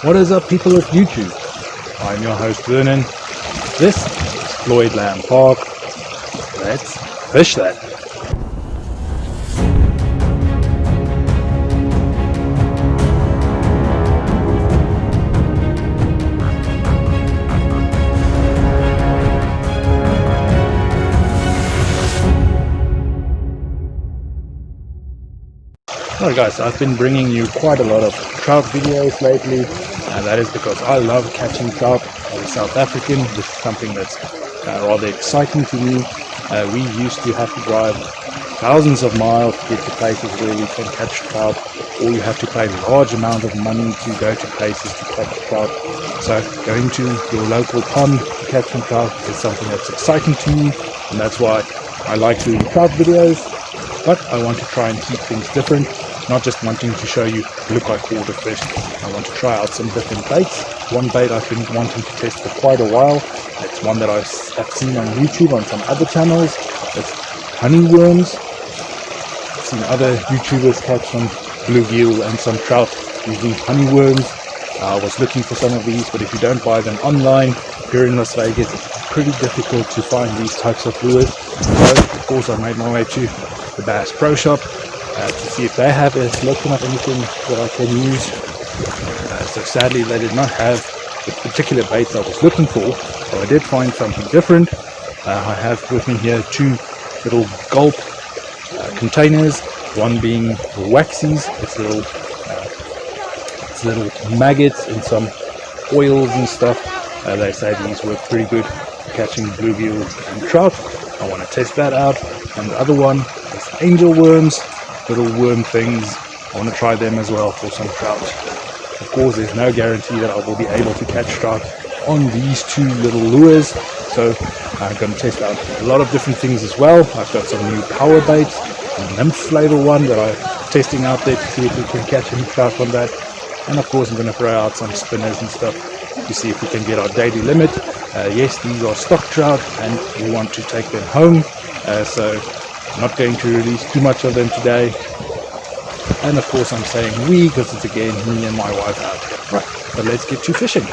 What is up, people of YouTube? I'm your host Vernon. This is Floyd Lamb Park. Let's fish that. Alright guys, I've been bringing you quite a lot of trout videos lately, and that is because I love catching trout. I'm a South African. This is something that's rather exciting to me. We used to have to drive thousands of miles to get to places where we can catch trout, or you have to pay a large amount of money to go to places to catch trout. So going to your local pond to catch some trout is something that's exciting to me, and that's why I like doing trout videos. But I want to try and keep things different, not just wanting to show you, look, I caught a fish. I want to try out some different baits. One bait I've been wanting to test for quite a while. It's one that I've seen on YouTube on some other channels. It's honey worms. I've seen other YouTubers catch some bluegill and some trout using honey worms. I was looking for some of these, but if you don't buy them online here in Las Vegas, it's pretty difficult to find these types of lures. So of course I made my way to the Bass Pro Shop to see if they have a selection of anything that I can use. So sadly they did not have the particular baits I was looking for, so I did find something different. I have with me here two little gulp containers, one being waxies. It's little maggots and some oils and stuff. They say these work pretty good for catching bluegills and trout. I want to test that out. And the other one is angel worms, little worm things. I want to try them as well for some trout. Of course, there's no guarantee that I will be able to catch trout on these two little lures, so I'm going to test out a lot of different things as well. I've got some new power baits, a nymph flavor one that I'm testing out there to see if we can catch any trout on that. And of course I'm going to throw out some spinners and stuff to see if we can get our daily limit. Yes, these are stock trout and we want to take them home, so I'm not going to release too much of them today. And of course I'm saying we because it's again me and my wife out here. Right, so let's get to fishing.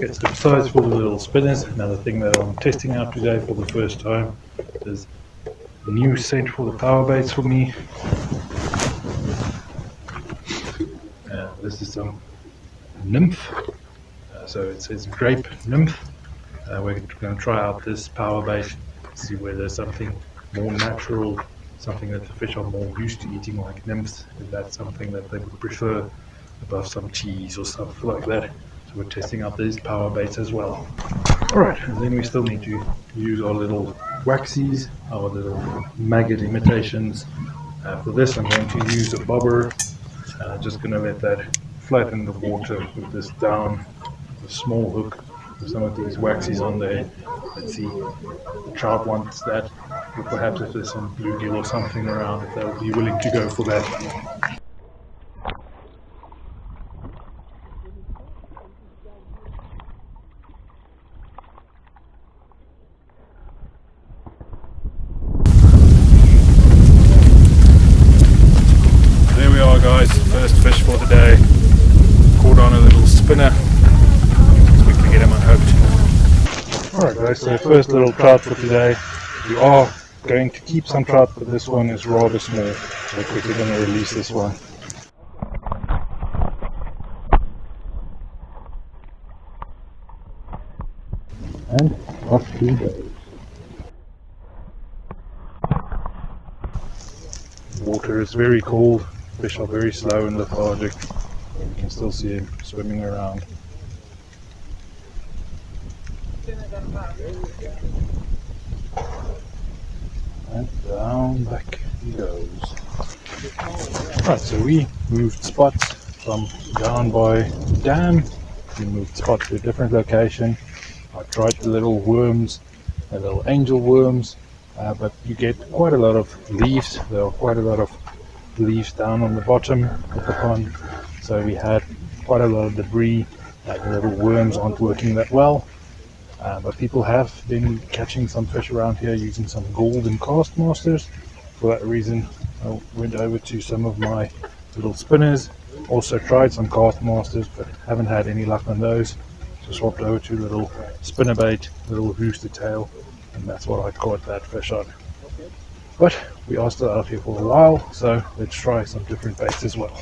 Okay, so besides for the little spinners, another thing that I'm testing out today for the first time is a new scent for the power baits for me. This is some nymph, so it says grape nymph. We're going to try out this power bait, see whether there's something more natural, something that the fish are more used to eating, like nymphs, if that's something that they would prefer above some cheese or stuff like that. So we're testing out these power baits as well. Alright, and then we still need to use our little waxies, our little maggot imitations. For this I'm going to use a bobber. Just going to let that float in the water with this down, a small hook with some of these waxies on there. Let's see, the trout wants that, or perhaps if there's some bluegill or something around, if they'll be willing to go for that. There we are guys, first fish for the day. Caught on a little spinner, get him unhooked. Alright guys, so first little trout for today. We are going to keep some trout, but this one is rather small, so quickly going to release this one. And off he goes. The water is very cold, fish are very slow and lethargic. You can still see him swimming around. And down back he goes. Right, so we moved spots from down by the dam. We moved spots to a different location. I tried the little worms, the little angel worms, but you get quite a lot of leaves. There are quite a lot of leaves down on the bottom of the pond, so we had quite a lot of debris. The little worms aren't working that well, but people have been catching some fish around here using some golden cast masters. For that reason, I went over to some of my little spinners. Also tried some cast masters, but haven't had any luck on those. So swapped over to little spinnerbait, little rooster tail, and that's what I caught that fish on. But we are still out here for a while, so let's try some different baits as well.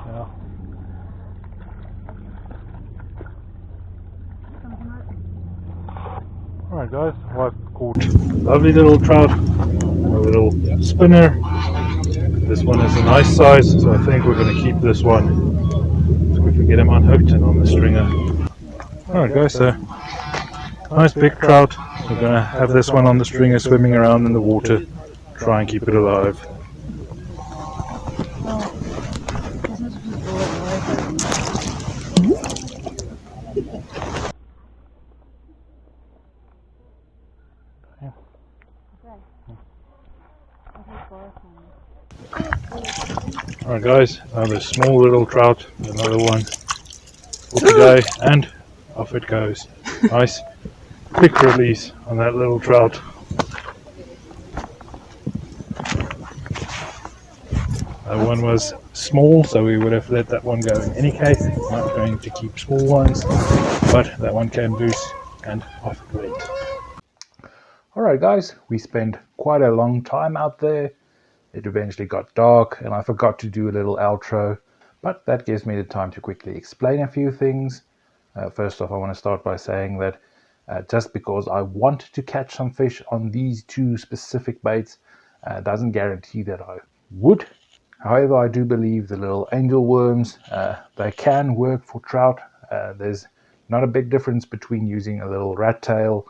Yeah. Alright guys, I've caught a lovely little trout, a little spinner. This one is a nice size, so I think we're going to keep this one. So we can get him unhooked and on the stringer. Alright guys, so nice big trout. We're going to have this one on the stringer swimming around in the water. Try and keep it alive. Alright guys, another small little trout, another one for today, and off it goes. Nice quick release on that little trout. That one was small, so we would have let that one go in any case. Not going to keep small ones, but that one came loose and off it went. Alright guys, we spent quite a long time out there. It eventually got dark and I forgot to do a little outro, but that gives me the time to quickly explain a few things. First off, I want to start by saying that just because I want to catch some fish on these two specific baits doesn't guarantee that I would. However, I do believe the little angel worms, they can work for trout. There's not a big difference between using a little rat tail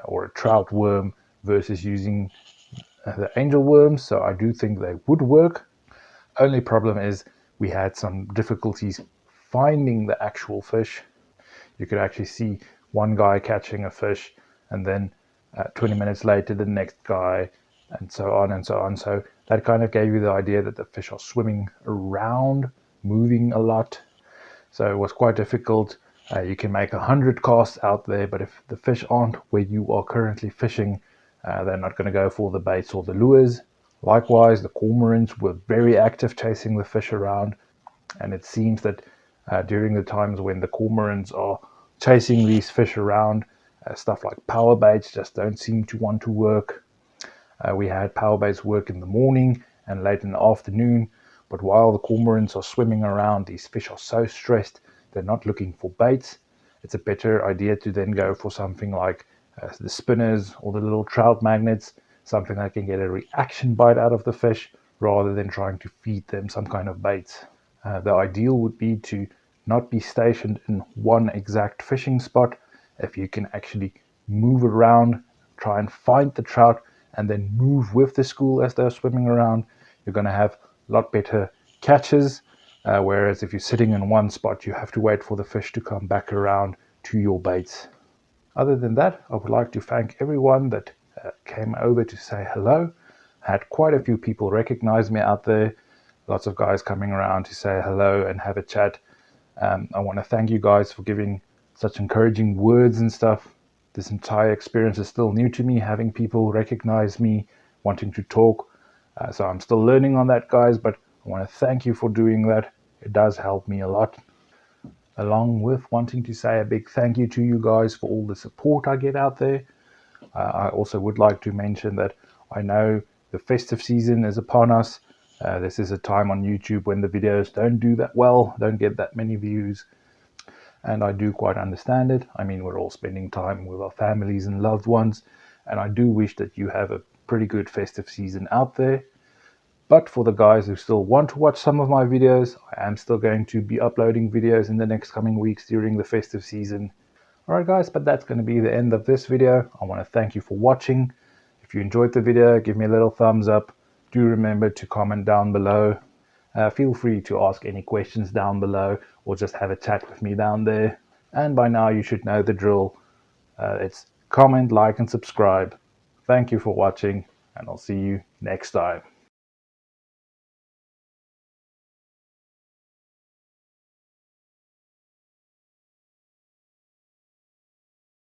or a trout worm versus using the angel worms, so I do think they would work. Only problem is we had some difficulties finding the actual fish. You could actually see one guy catching a fish and then 20 minutes later the next guy, and so on and so on. So that kind of gave you the idea that the fish are swimming around, moving a lot. So it was quite difficult. You can make 100 casts out there, but if the fish aren't where you are currently fishing, they're not going to go for the baits or the lures. Likewise, the cormorants were very active chasing the fish around, and it seems that during the times when the cormorants are chasing these fish around, stuff like power baits just don't seem to want to work. We had power baits work in the morning and late in the afternoon, but while the cormorants are swimming around, these fish are so stressed, they're not looking for baits. It's a better idea to then go for something like the spinners or the little trout magnets, something that can get a reaction bite out of the fish rather than trying to feed them some kind of bait. The ideal would be to not be stationed in one exact fishing spot. If you can actually move around, try and find the trout, and then move with the school as they're swimming around, you're going to have a lot better catches. Whereas if you're sitting in one spot, you have to wait for the fish to come back around to your baits. Other than that, I would like to thank everyone that came over to say hello. I had quite a few people recognize me out there. Lots of guys coming around to say hello and have a chat. I want to thank you guys for giving such encouraging words and stuff. This entire experience is still new to me, having people recognize me, wanting to talk. So I'm still learning on that, guys, but I want to thank you for doing that. It does help me a lot. along with wanting to say a big thank you to you guys for all the support I get out there. I also would like to mention that I know the festive season is upon us. This is a time on YouTube when the videos don't do that well, don't get that many views, and I do quite understand it. I mean, we're all spending time with our families and loved ones, and I do wish that you have a pretty good festive season out there. But for the guys who still want to watch some of my videos, I am still going to be uploading videos in the next coming weeks during the festive season. Alright guys, but that's going to be the end of this video. I want to thank you for watching. If you enjoyed the video, give me a little thumbs up. Do remember to comment down below. Feel free to ask any questions down below or just have a chat with me down there. And by now you should know the drill. It's comment, like and subscribe. Thank you for watching, and I'll see you next time.